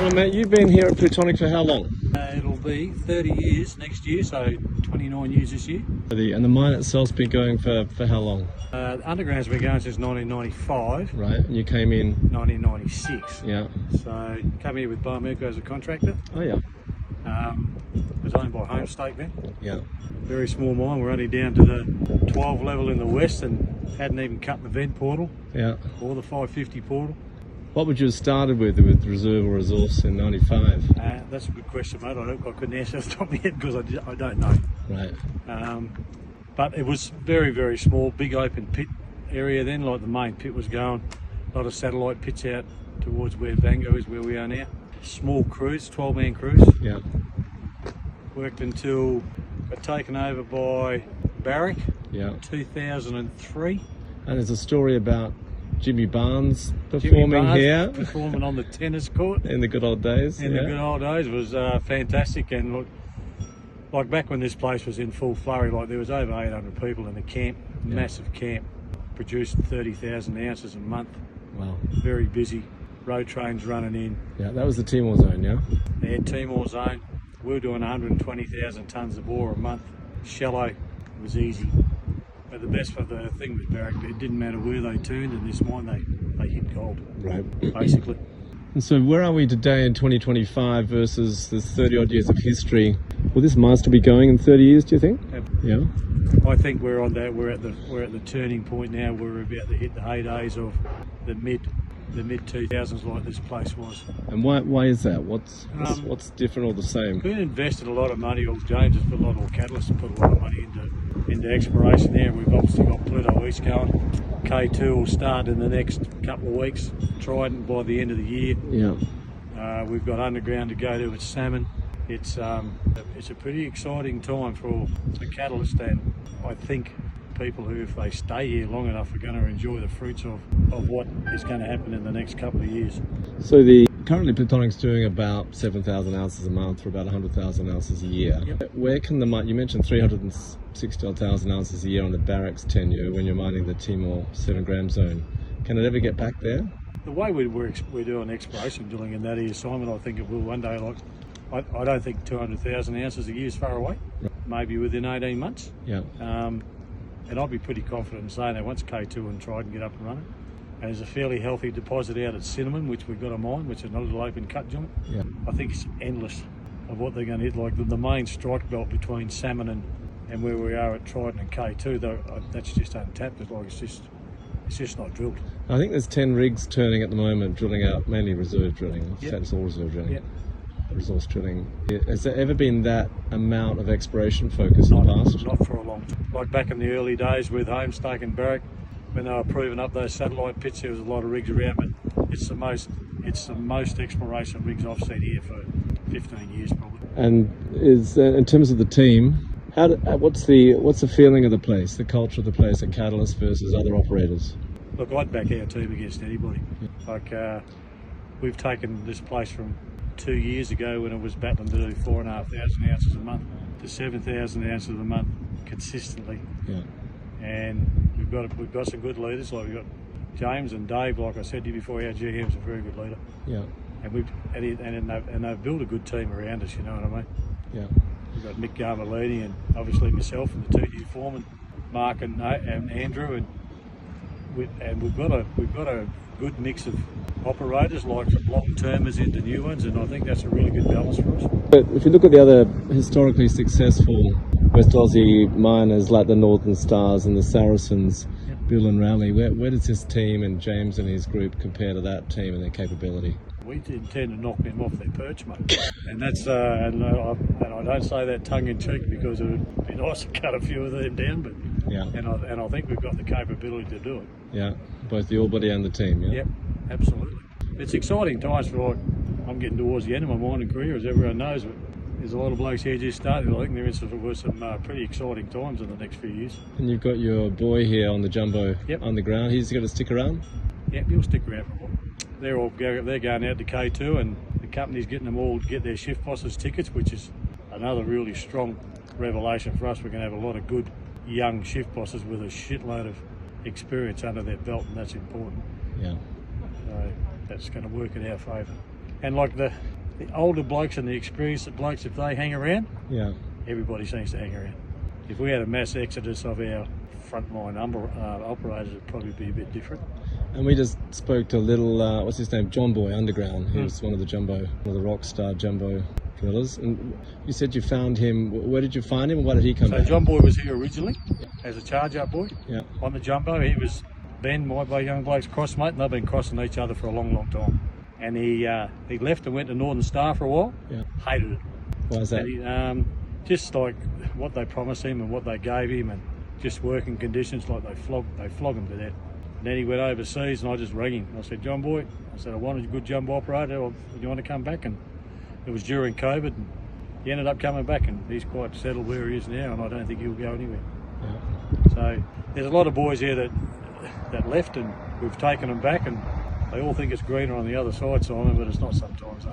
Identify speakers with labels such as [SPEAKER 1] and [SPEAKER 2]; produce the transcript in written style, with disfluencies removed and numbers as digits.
[SPEAKER 1] Colin, mate, you've been here at Plutonic for how long?
[SPEAKER 2] It'll be 30 years next year, so 29 years this year.
[SPEAKER 1] And the mine itself's been going for how long?
[SPEAKER 2] The underground's been going since 1995.
[SPEAKER 1] Right, and you came in?
[SPEAKER 2] 1996.
[SPEAKER 1] Yeah.
[SPEAKER 2] So, came here with Barminco as a contractor.
[SPEAKER 1] Oh yeah.
[SPEAKER 2] It was owned by Homestake then.
[SPEAKER 1] Yeah.
[SPEAKER 2] Very small mine. We're only down to the 12 level in the west and hadn't even cut the vent portal.
[SPEAKER 1] Yeah.
[SPEAKER 2] Or the 550 portal.
[SPEAKER 1] What would you have started with reserve or resource in 95?
[SPEAKER 2] That's a good question, mate. I couldn't answer off the top of my head because I don't know.
[SPEAKER 1] Right.
[SPEAKER 2] But it was very, very small, big open pit area then, like the main pit was going. A lot of satellite pits out towards where Vango is, where we are now. Small crews, 12-man crews.
[SPEAKER 1] Yeah.
[SPEAKER 2] Worked until got taken over by Barrick.
[SPEAKER 1] Yeah.
[SPEAKER 2] 2003.
[SPEAKER 1] And there's a story about Jimmy Barnes performing here.
[SPEAKER 2] Performing on the tennis court.
[SPEAKER 1] In the good old days.
[SPEAKER 2] In the good old days. It was fantastic. And look, like back when this place was in full flurry, like there was over 800 people in the camp, massive camp, produced 30,000 ounces a month.
[SPEAKER 1] Wow. Very
[SPEAKER 2] busy. Road trains running in.
[SPEAKER 1] Yeah, that was the Timor zone, yeah?
[SPEAKER 2] They had Timor zone. We were doing 120,000 tonnes of ore a month. Shallow, it was easy. But the best for the thing with Barrick, it didn't matter where they turned in this mine, they hit gold. Right. Basically.
[SPEAKER 1] And so where are we today in 2025 versus this 30 odd years of history? Will this mine still be going in 30 years, do you think? Yeah.
[SPEAKER 2] I think we're on that. We're at the turning point now. We're about to hit the heydays of the mid 2000s, like this place was.
[SPEAKER 1] And why is that? What's different or the same?
[SPEAKER 2] We've invested a lot of money, or James has put a lot of catalysts and put a lot of money into exploration there. We've obviously got Pluto East going. K2 will start in the next couple of weeks. Trident by the end of the year.
[SPEAKER 1] Yeah.
[SPEAKER 2] We've got underground to go to with salmon. It's a pretty exciting time for the catalyst, and I think people who, if they stay here long enough, are going to enjoy the fruits of what is going to happen in the next couple of years.
[SPEAKER 1] So currently Plutonic's doing about 7,000 ounces a month for about 100,000 ounces a year.
[SPEAKER 2] Yep.
[SPEAKER 1] Where can you mentioned 360,000 ounces a year on the Barrick's tenure when you're mining the Timor 7 gram zone. Can it ever get back there?
[SPEAKER 2] The way we're doing exploration drilling in that here, Simon, I think it will one day. Like, I don't think 200,000 ounces a year is far away. Right. Maybe within 18 months.
[SPEAKER 1] Yeah.
[SPEAKER 2] And I'd be pretty confident in saying that once K2 and Trident get up and running. And there's a fairly healthy deposit out at Cinnamon, which we've got a mine, which is another little open cut joint.
[SPEAKER 1] Yeah.
[SPEAKER 2] I think it's endless of what they're going to hit. Like the main strike belt between Salmon and where we are at Trident and K2, though, that's just untapped. It's just not drilled.
[SPEAKER 1] I think there's 10 rigs turning at the moment, drilling out, mainly reserve drilling.
[SPEAKER 2] Yep.
[SPEAKER 1] That's all reserve drilling.
[SPEAKER 2] Yep.
[SPEAKER 1] Resource drilling. Has there ever been that amount of exploration focus in the past?
[SPEAKER 2] Not for a long time. Like back in the early days with Homestake and Barrick, when they were proving up those satellite pits, there was a lot of rigs around, but it's the most exploration rigs I've seen here for 15 years probably.
[SPEAKER 1] And is in terms of the team, what's the feeling of the place, the culture of the place at Catalyst versus other operators?
[SPEAKER 2] Look, I'd back our team against anybody. Like we've taken this place from 2 years ago when it was battling to do 4,500 ounces a month to 7,000 ounces a month consistently.
[SPEAKER 1] Yeah.
[SPEAKER 2] And we've got some good leaders. Like we've got James and Dave. Like I said to you before, our GM's a very good leader.
[SPEAKER 1] Yeah.
[SPEAKER 2] And they've built a good team around us. You know what I mean?
[SPEAKER 1] Yeah.
[SPEAKER 2] We've got Mick Garmalini and obviously myself and the 2 new foreman, Mark and Andrew, and we've got a good mix of operators, like from long-termers into new ones, and I think that's a really good balance for us.
[SPEAKER 1] But if you look at the other historically successful West Aussie miners like the Northern Stars and the Saracens,
[SPEAKER 2] yep.
[SPEAKER 1] Bill and Raleigh, where does this team and James and his group compare to that team and their capability?
[SPEAKER 2] We intend to knock them off their perch, mate. And that's and I don't say that tongue in cheek because it would be nice to cut a few of them down, but
[SPEAKER 1] yeah.
[SPEAKER 2] And I think we've got the capability to do it.
[SPEAKER 1] Yeah, both the ore body and the team. Yeah.
[SPEAKER 2] Yep, absolutely. It's exciting times for like I'm getting towards the end of my mining career, as everyone knows. But there's a lot of blokes here just starting. I think there is some pretty exciting times in the next few years.
[SPEAKER 1] And you've got your boy here on the jumbo on the ground. He's going to stick around.
[SPEAKER 2] Yep, he'll stick around for a while. They're going out to K2, and the company's getting them all to get their shift bosses tickets, which is another really strong revelation for us. We're going to have a lot of good young shift bosses with a shitload of experience under their belt, and that's important.
[SPEAKER 1] Yeah.
[SPEAKER 2] So that's going to work in our favour. And like the older blokes and the experienced blokes, if they hang around,
[SPEAKER 1] Yeah.
[SPEAKER 2] everybody seems to hang around. If we had a mass exodus of our frontline operators, it'd probably be a bit different.
[SPEAKER 1] And we just spoke to a little, what's his name, John Boy Underground. He was one of the rock star jumbo drillers. And you said you found him. Where did you find him? And why did he come
[SPEAKER 2] So
[SPEAKER 1] back?
[SPEAKER 2] John Boy was here originally as a charge-up boy
[SPEAKER 1] Yeah.
[SPEAKER 2] on the jumbo. He was Ben, my young bloke's crossmate, and they've been crossing each other for a long, long time. And he left and went to Northern Star for a while.
[SPEAKER 1] Yeah.
[SPEAKER 2] Hated it.
[SPEAKER 1] Why is that?
[SPEAKER 2] And he, just like what they promised him and what they gave him, and just working conditions, like they flog him to death. And then he went overseas, and I just rang him. I said, John Boy, I said, I wanted a good jumbo operator. Do you want to come back? And it was during COVID, and he ended up coming back, and he's quite settled where he is now, and I don't think he'll go anywhere.
[SPEAKER 1] Yeah.
[SPEAKER 2] So there's a lot of boys here that left, and we've taken them back, and they all think it's greener on the other side, Simon, but it's not sometimes.